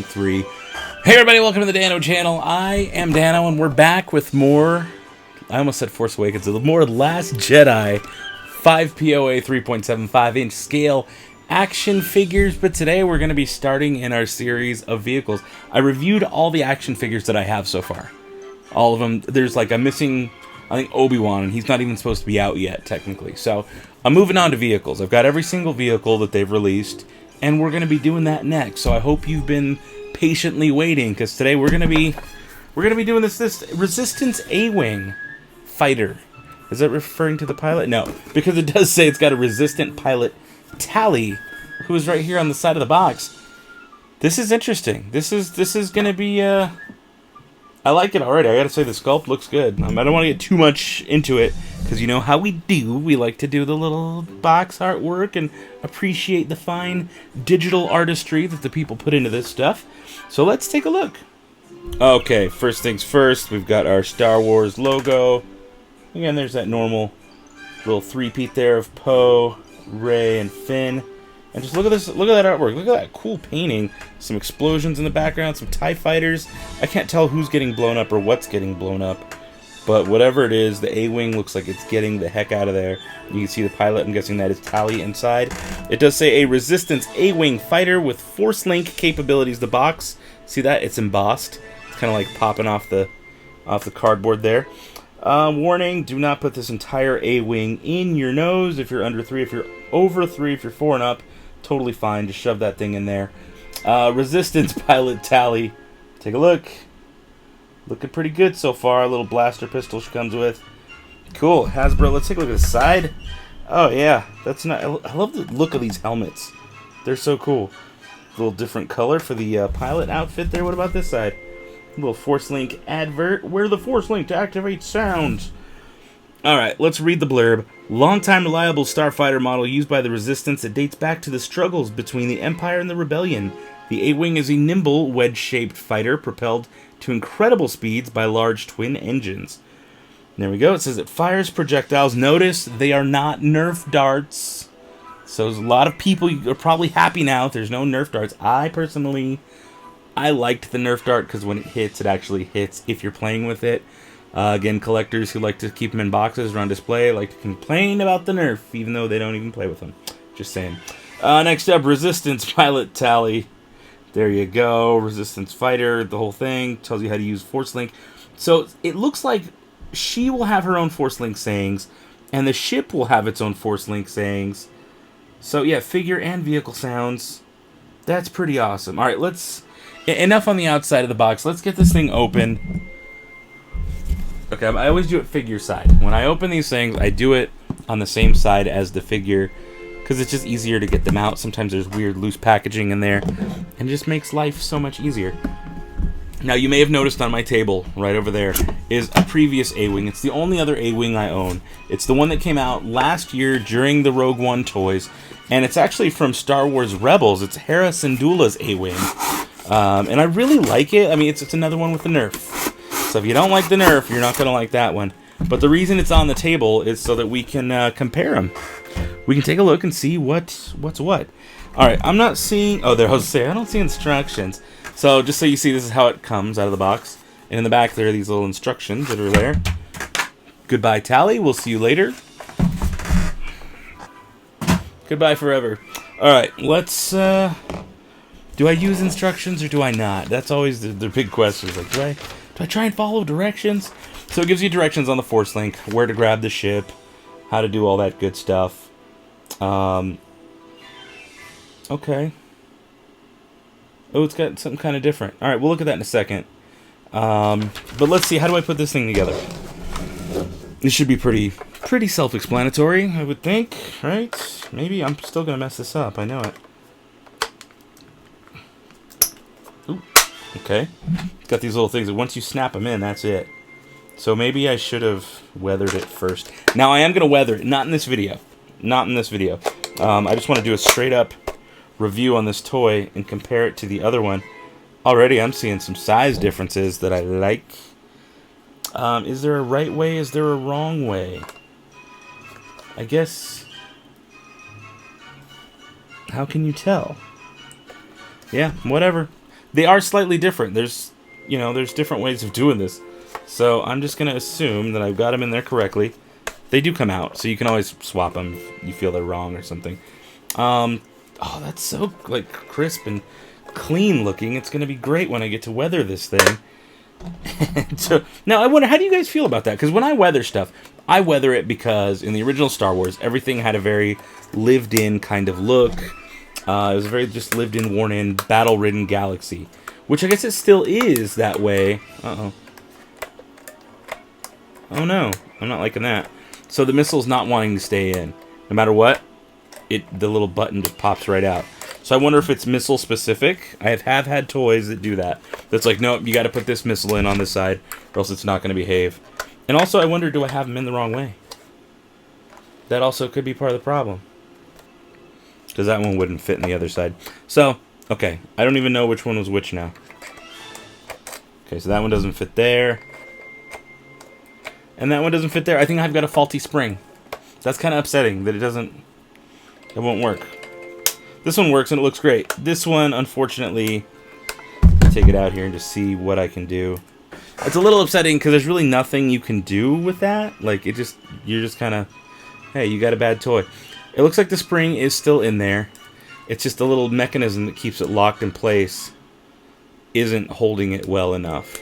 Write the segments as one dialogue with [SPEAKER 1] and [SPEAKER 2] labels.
[SPEAKER 1] 3. Hey everybody, welcome to the Dano channel. I am Dano and we're back with more, I almost said Force Awakens, more Last Jedi 5 POA 3.75 inch scale action figures, but today we're going to be starting in our series of vehicles. I reviewed all the action figures that I have so far. All of them. There's like, I'm missing, I think, Obi-Wan, and he's not even supposed to be out yet, technically. So, I'm moving on to vehicles. I've got every single vehicle that they've released, and we're going to be doing that next. So I hope you've been patiently waiting, because today we're going to be doing this Resistance A-Wing fighter. Is that referring to the pilot? No, because it does say it's got a Resistant pilot, Tallie, who is right here on the side of the box. This is interesting. This is going to be, I like it already. I gotta say, the sculpt looks good. I don't want to get too much into it, because you know how we do. We like to do the little box artwork and appreciate the fine digital artistry that the people put into this stuff. So let's take a look. Okay, first things first, we've got our Star Wars logo. Again, there's that normal little three-peat there of Poe, Rey, and Finn. And just look at this, look at that artwork, look at that cool painting. Some explosions in the background, some TIE fighters. I can't tell who's getting blown up or what's getting blown up. But whatever it is, the A-Wing looks like it's getting the heck out of there. You can see the pilot, I'm guessing that is Tallie inside. It does say a Resistance A-Wing fighter with Force Link capabilities. The box, see that? It's embossed. It's kind of like popping off the cardboard there. Warning, do not put this entire A-Wing in your nose if you're under 3. If you're over 3, if you're 4 and up, totally fine. Just shove that thing in there. Resistance pilot Tallie. Take a look. Looking pretty good so far. A little blaster pistol she comes with. Cool. Hasbro. Let's take a look at the side. Oh, yeah. That's not. I love the look of these helmets. They're so cool. A little different color for the pilot outfit there. What about this side? A little Force Link advert. Where the Force Link to activate sounds. Alright, let's read the blurb. Long-time reliable starfighter model used by the Resistance that dates back to the struggles between the Empire and the Rebellion. The A-Wing is a nimble, wedge-shaped fighter propelled to incredible speeds by large twin engines. There we go. It says it fires projectiles. Notice they are not Nerf darts. So there's a lot of people are probably happy now if there's no Nerf darts. I personally, I liked the Nerf dart because when it hits, it actually hits if you're playing with it. Again, collectors who like to keep them in boxes or on display like to complain about the Nerf, even though they don't even play with them. Just saying. Next up, Resistance pilot Tallie. There you go. Resistance fighter, the whole thing. Tells you how to use Force Link. So it looks like she will have her own Force Link sayings, and the ship will have its own Force Link sayings. So yeah, figure and vehicle sounds. That's pretty awesome. All right, let's... Enough on the outside of the box. Let's get this thing open. Okay, I always do it figure side. When I open these things, I do it on the same side as the figure, because it's just easier to get them out. Sometimes there's weird loose packaging in there, and it just makes life so much easier. Now, you may have noticed on my table, right over there, is a previous A-Wing. It's the only other A-Wing I own. It's the one that came out last year during the Rogue One toys, and it's actually from Star Wars Rebels. It's Hera Syndulla's A-Wing, and I really like it. I mean, it's another one with the Nerf. So if you don't like the Nerf, you're not going to like that one. But the reason it's on the table is so that we can compare them. We can take a look and see what's what. Alright, I'm not seeing... Oh, there I was to say, I don't see instructions. So just so you see, this is how it comes out of the box. And in the back there are these little instructions that are there. Goodbye, Tallie. We'll see you later. Goodbye forever. Alright, let's... do I use instructions or do I not? That's always the big question. Like, do I try and follow directions? So it gives you directions on the Force Link, where to grab the ship, how to do all that good stuff. Okay. Oh, it's got something kind of different. Alright, we'll look at that in a second. But let's see, how do I put this thing together? This should be pretty self-explanatory, I would think, right? Maybe I'm still going to mess this up, I know it. Ooh, okay. It's got these little things that once you snap them in, that's it. So maybe I should have weathered it first. Now I am going to weather it, not in this video. Not in this video. I just want to do a straight up review on this toy and compare it to the other one. Already I'm seeing some size differences that I like. Is there a right way? Is there a wrong way? I guess... How can you tell? Yeah, whatever. they are slightly different. There's, you know, there's different ways of doing this. So I'm just going to assume that I've got them in there correctly. They do come out, so you can always swap them if you feel they're wrong or something. Oh, that's so, like, crisp and clean looking. It's going to be great when I get to weather this thing. So, now, I wonder, how do you guys feel about that? Because when I weather stuff, I weather it because in the original Star Wars, everything had a very lived-in kind of look. It was a very just lived-in, worn-in, battle-ridden galaxy. Which I guess it still is that way. Uh-oh. Oh, no. I'm not liking that. So the missile's not wanting to stay in. No matter what, the little button just pops right out. So I wonder if it's missile specific. I have had toys that do that. That's like, nope, you got to put this missile in on this side, or else it's not going to behave. And also, I wonder, do I have them in the wrong way? That also could be part of the problem. Because that one wouldn't fit in the other side. So, okay, I don't even know which one was which now. Okay, so that one doesn't fit there. And that one doesn't fit there. I think I've got a faulty spring. That's kind of upsetting that it won't work. This one works and it looks great. This one, unfortunately, take it out here and just see what I can do. It's a little upsetting because there's really nothing you can do with that. Like, you're just kind of, hey, you got a bad toy. It looks like the spring is still in there. It's just the little mechanism that keeps it locked in place isn't holding it well enough.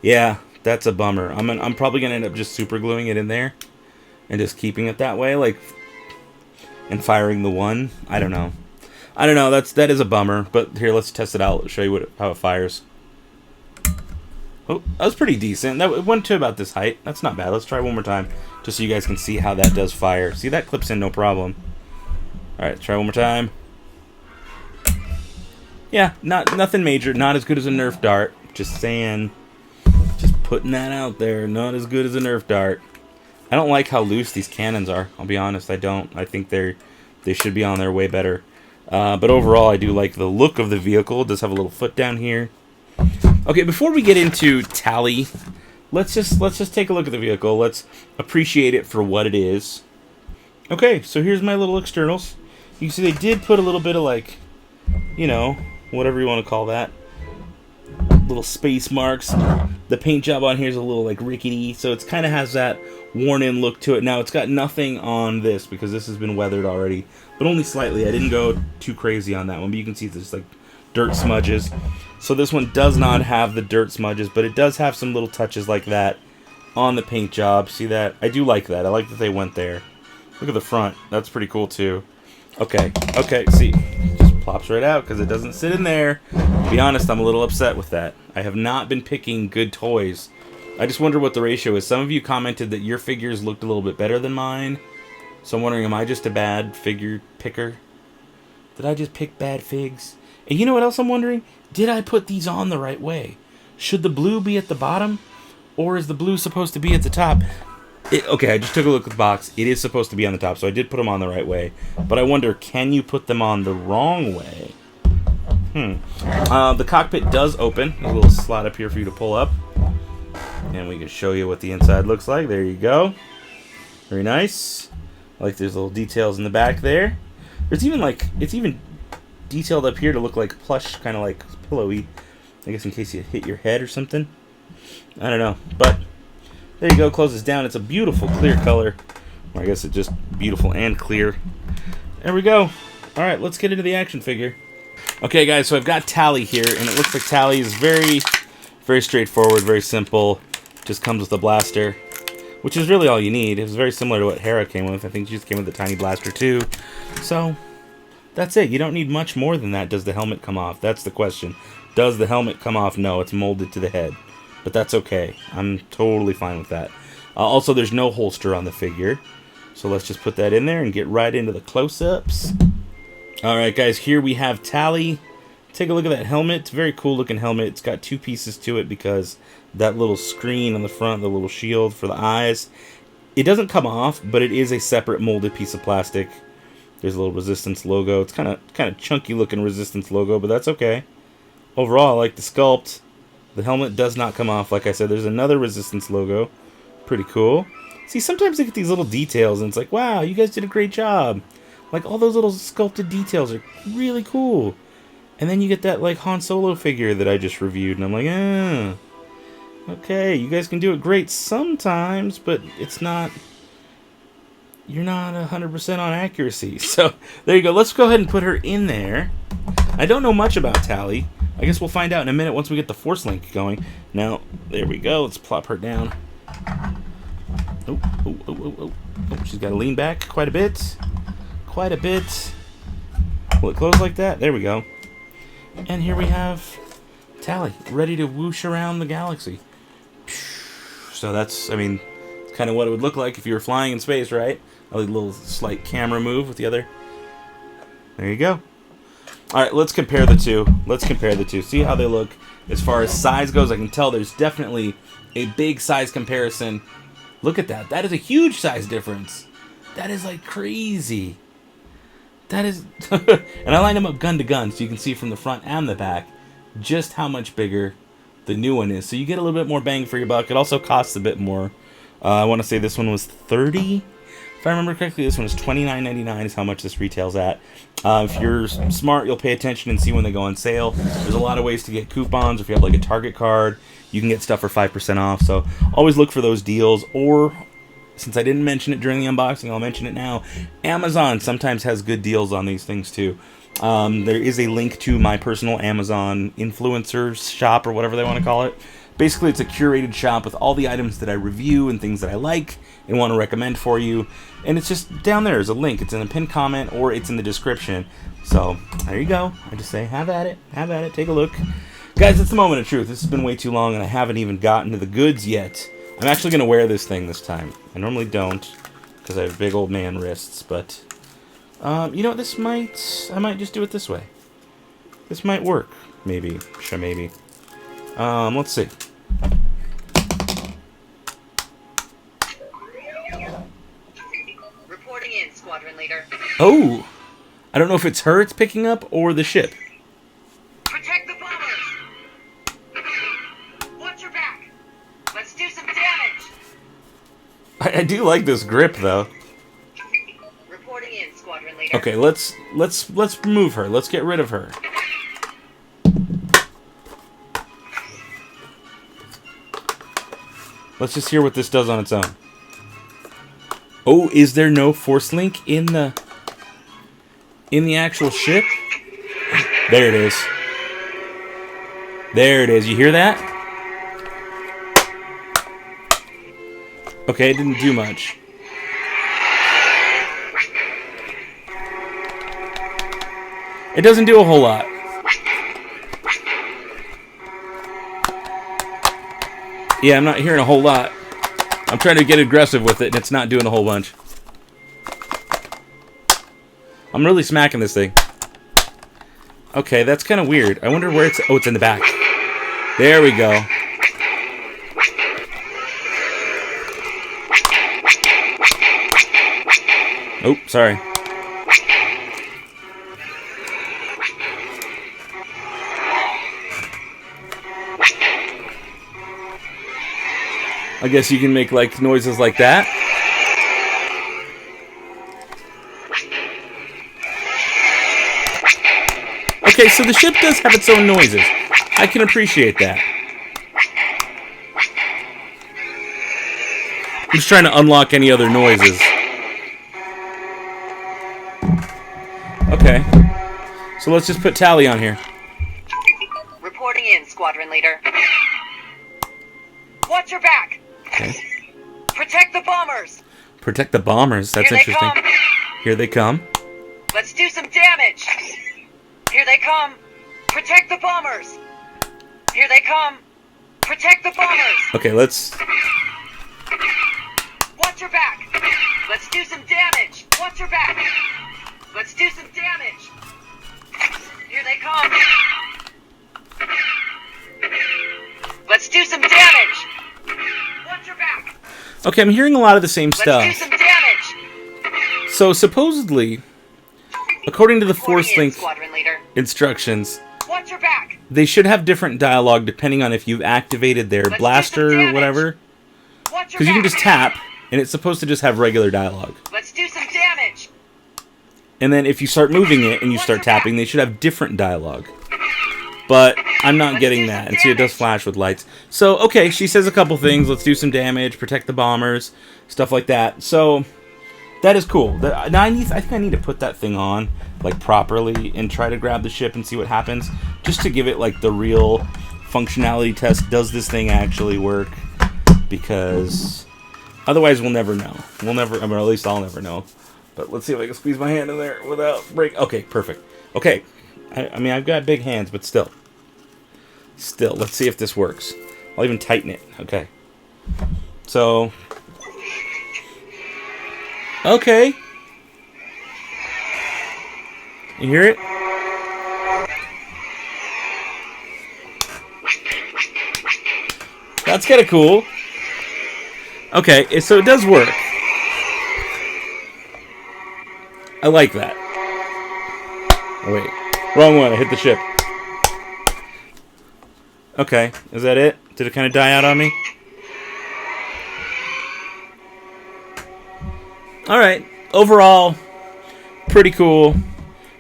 [SPEAKER 1] Yeah, that's a bummer. I'm probably gonna end up just super gluing it in there and just keeping it that way, like, and firing the one. I don't know. That is a bummer. But here, let's test it out. I'll show you how it fires. Oh, that was pretty decent. It went to about this height. That's not bad. Let's try one more time, just so you guys can see how that does fire. See, that clips in no problem. All right, try one more time. Yeah, nothing major. Not as good as a Nerf dart. Just saying. Just putting that out there. Not as good as a Nerf dart. I don't like how loose these cannons are. I'll be honest, I don't. I think they should be on there way better. But overall, I do like the look of the vehicle. It does have a little foot down here. Okay, before we get into Tallie, let's just take a look at the vehicle. Let's appreciate it for what it is. Okay, so here's my little externals. You can see they did put a little bit of, like, you know, whatever you want to call that. Little space marks. The paint job on here is a little, like, rickety, so it kind of has that worn-in look to it. Now, it's got nothing on this because this has been weathered already, but only slightly. I didn't go too crazy on that one, but you can see there's, like, dirt smudges. So this one does not have the dirt smudges, but it does have some little touches like that on the paint job. See that? I do like that. I like that they went there. Look at the front. That's pretty cool, too. Okay, see. Just plops right out because it doesn't sit in there. To be honest, I'm a little upset with that. I have not been picking good toys. I just wonder what the ratio is. Some of you commented that your figures looked a little bit better than mine. So I'm wondering, am I just a bad figure picker? Did I just pick bad figs? And you know what else I'm wondering? Did I put these on the right way? Should the blue be at the bottom? Or is the blue supposed to be at the top? Okay, I just took a look at the box. It is supposed to be on the top, so I did put them on the right way. But I wonder, can you put them on the wrong way? The cockpit does open. There's a little slot up here for you to pull up. And we can show you what the inside looks like. There you go. Very nice. I like there's little details in the back there. There's even, like, it's even detailed up here to look like plush, kind of like pillowy. I guess in case you hit your head or something. I don't know. But there you go. Closes down. It's a beautiful clear color. Or I guess it's just beautiful and clear. There we go. All right, let's get into the action figure. Okay, guys, so I've got Tallie here, and it looks like Tallie is very, very straightforward, very simple. Just comes with a blaster, which is really all you need. It was very similar to what Hera came with. I think she just came with a tiny blaster, too. So that's it. You don't need much more than that. Does the helmet come off? That's the question. Does the helmet come off? No, it's molded to the head. But that's okay. I'm totally fine with that. Also, there's no holster on the figure. So let's just put that in there and get right into the close-ups. Alright, guys, here we have Tallie. Take a look at that helmet. It's a very cool looking helmet. It's got two pieces to it because that little screen on the front, the little shield for the eyes, it doesn't come off, but it is a separate molded piece of plastic. There's a little Resistance logo. It's kind of chunky looking Resistance logo, but that's okay. Overall, I like the sculpt. The helmet does not come off. Like I said, there's another Resistance logo. Pretty cool. See, sometimes they get these little details, and it's like, wow, you guys did a great job. Like, all those little sculpted details are really cool. And then you get that, like, Han Solo figure that I just reviewed, and I'm like, okay, you guys can do it great sometimes, but it's not... You're not 100% on accuracy. So, there you go. Let's go ahead and put her in there. I don't know much about Tallie. I guess we'll find out in a minute once we get the Force Link going. Now, there we go. Let's plop her down. Oh, she's got to lean back quite a bit. Quite a bit. Will it close like that? There we go. And here we have Tallie, ready to whoosh around the galaxy. So that's, I mean, kind of what it would look like if you were flying in space, right? A little slight camera move with the other. There you go. Alright, let's compare the two. See how they look. As far as size goes, I can tell there's definitely a big size comparison. Look at that. That is a huge size difference. That is like crazy. That is... And I lined them up gun to gun so you can see from the front and the back just how much bigger the new one is. So you get a little bit more bang for your buck. It also costs a bit more. I want to say this one was $30. If I remember correctly, this one is $29.99 is how much this retails at. If you're smart, you'll pay attention and see when they go on sale. There's a lot of ways to get coupons. If you have like a Target card, you can get stuff for 5% off. So always look for those deals. Or, since I didn't mention it during the unboxing, I'll mention it now. Amazon sometimes has good deals on these things too. There is a link to my personal Amazon influencer shop, or whatever they want to call it. Basically, it's a curated shop with all the items that I review and things that I like and want to recommend for you. And it's just down there as a link. It's in a pinned comment or it's in the description. So, there you go. I just say, have at it. Have at it. Take a look. Guys, it's the moment of truth. This has been way too long and I haven't even gotten to the goods yet. I'm actually going to wear this thing this time. I normally don't because I have big old man wrists. But, you know, I might just do it this way. This might work. Maybe. Sure, maybe. Let's see.
[SPEAKER 2] Reporting in, Squadron Leader.
[SPEAKER 1] Oh! I don't know if it's her it's picking up or the ship.
[SPEAKER 2] Protect the bombers! Watch your back! Let's do some damage!
[SPEAKER 1] I do like this grip, though.
[SPEAKER 2] Reporting in, Squadron Leader.
[SPEAKER 1] Okay, let's remove her. Let's get rid of her. Let's just hear what this does on its own. Oh, is there no Force Link in the actual ship? There it is. There it is. You hear that? Okay, it didn't do much. It doesn't do a whole lot. Yeah, I'm not hearing a whole lot. I'm trying to get aggressive with it, and it's not doing a whole bunch. I'm really smacking this thing. Okay, that's kind of weird. I wonder where it's... Oh, it's in the back. There we go. Oh, sorry. I guess you can make, like, noises like that. Okay, so the ship does have its own noises. I can appreciate that. I'm just trying to unlock any other noises. Okay. So let's just put Tallie on here.
[SPEAKER 2] Reporting in, Squadron Leader. Watch your back!
[SPEAKER 1] Okay.
[SPEAKER 2] Protect the bombers!
[SPEAKER 1] Protect the bombers. That's
[SPEAKER 2] Here
[SPEAKER 1] interesting.
[SPEAKER 2] Come.
[SPEAKER 1] Here they come.
[SPEAKER 2] Let's do some damage! Here they come! Protect the bombers! Here they come! Protect the bombers!
[SPEAKER 1] Okay, let's...
[SPEAKER 2] Watch your back! Let's do some damage! Watch your back! Let's do some damage! Here they come! Let's do some damage! Watch your back!
[SPEAKER 1] Okay, I'm hearing a lot of the same stuff.
[SPEAKER 2] Let's do some damage!
[SPEAKER 1] So, supposedly, according to the Force Link
[SPEAKER 2] Squadron Leader.
[SPEAKER 1] instructions,
[SPEAKER 2] Watch your back!
[SPEAKER 1] they should have different dialogue depending on if you've activated their
[SPEAKER 2] Let's
[SPEAKER 1] blaster
[SPEAKER 2] do some
[SPEAKER 1] or
[SPEAKER 2] damage.
[SPEAKER 1] whatever.
[SPEAKER 2] Watch your
[SPEAKER 1] Because you can
[SPEAKER 2] back.
[SPEAKER 1] just tap, and it's supposed to just have regular dialogue.
[SPEAKER 2] Let's do some damage!
[SPEAKER 1] And then if you start moving it and you start tapping, they should have different dialogue. But I'm not getting that. And see, it does flash with lights. So, okay, she says a couple things. Let's do some damage, protect the bombers, stuff like that. So, that is cool. Now, I think I need to put that thing on, like, properly and try to grab the ship and see what happens. Just to give it, like, the real functionality test. Does this thing actually work? Because otherwise we'll never know. We'll never, I mean, at least I'll never know. But let's see if I can squeeze my hand in there without break. Okay, perfect. Okay. I mean, I've got big hands, but still. Still, let's see if this works. I'll even tighten it. Okay. So. Okay. You hear it? That's kind of cool. Okay, so it does work. I like that. Oh, wait. Wrong one. I hit the ship. Okay. Is that it? Did it kind of die out on me? Alright. Overall, pretty cool.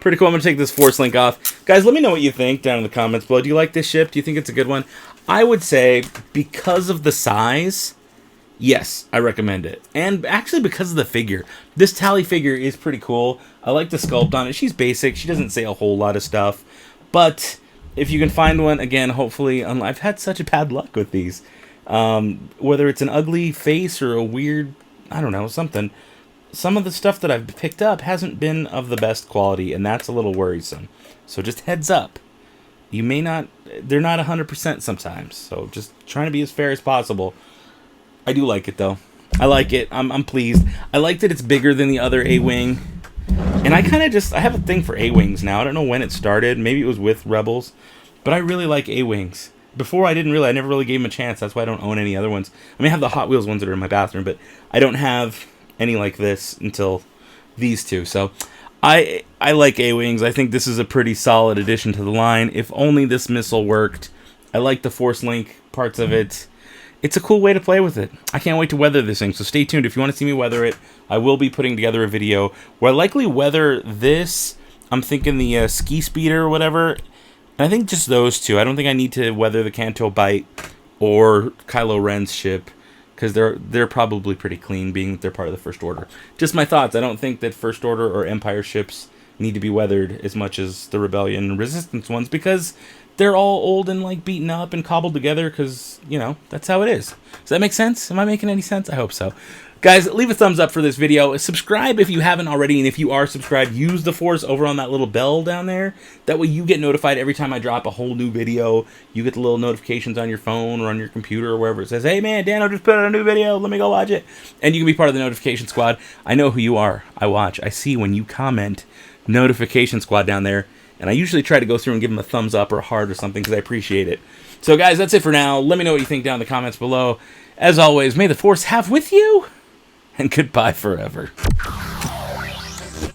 [SPEAKER 1] Pretty cool. I'm going to take this force link off. Guys, let me know what you think down in the comments below. Do you like this ship? Do you think it's a good one? I would say, because of the size, yes, I recommend it. And actually because of the figure. This Tallie figure is pretty cool. I like the sculpt on it. She's basic. She doesn't say a whole lot of stuff. But if you can find one, again, hopefully, I've had such a bad luck with these. Whether it's an ugly face or a weird, I don't know, something. Some of the stuff that I've picked up hasn't been of the best quality, and that's a little worrisome. So just heads up. You may not, they're not 100% sometimes. So just trying to be as fair as possible. I do like it, though. I like it. I'm pleased. I like that it's bigger than the other A-Wing. And I kind of just, I have a thing for A-Wings now. I don't know when it started. Maybe it was with Rebels. But I really like A-Wings. Before I didn't really, I never really gave them a chance. That's why I don't own any other ones. I mean, I have the Hot Wheels ones that are in my bathroom, but I don't have any like this until these two. So I like A-Wings. I think this is a pretty solid addition to the line. If only this missile worked. I like the Force Link parts of it. It's a cool way to play with it. I can't wait to weather this thing, so stay tuned. If you want to see me weather it, I will be putting together a video where I likely weather this. I'm thinking the Ski Speeder or whatever. And I think just those two. I don't think I need to weather the Canto Bite or Kylo Ren's ship, because they're probably pretty clean, being that they're part of the First Order. Just my thoughts. I don't think that First Order or Empire ships need to be weathered as much as the Rebellion and Resistance ones, because they're all old and like beaten up and cobbled together, because, you know, that's how it is. Does that make sense? Am I making any sense? I hope so. Guys, leave a thumbs up for this video. Subscribe if you haven't already, and if you are subscribed, use the Force over on that little bell down there. That way you get notified every time I drop a whole new video. You get the little notifications on your phone or on your computer or wherever it says, hey man, Dano just put out a new video, let me go watch it. And you can be part of the notification squad. I know who you are. I watch. I see when you comment notification squad down there. And I usually try to go through and give them a thumbs up or a heart or something, because I appreciate it. So guys, that's it for now. Let me know what you think down in the comments below. As always, may the Force have with you, and goodbye forever.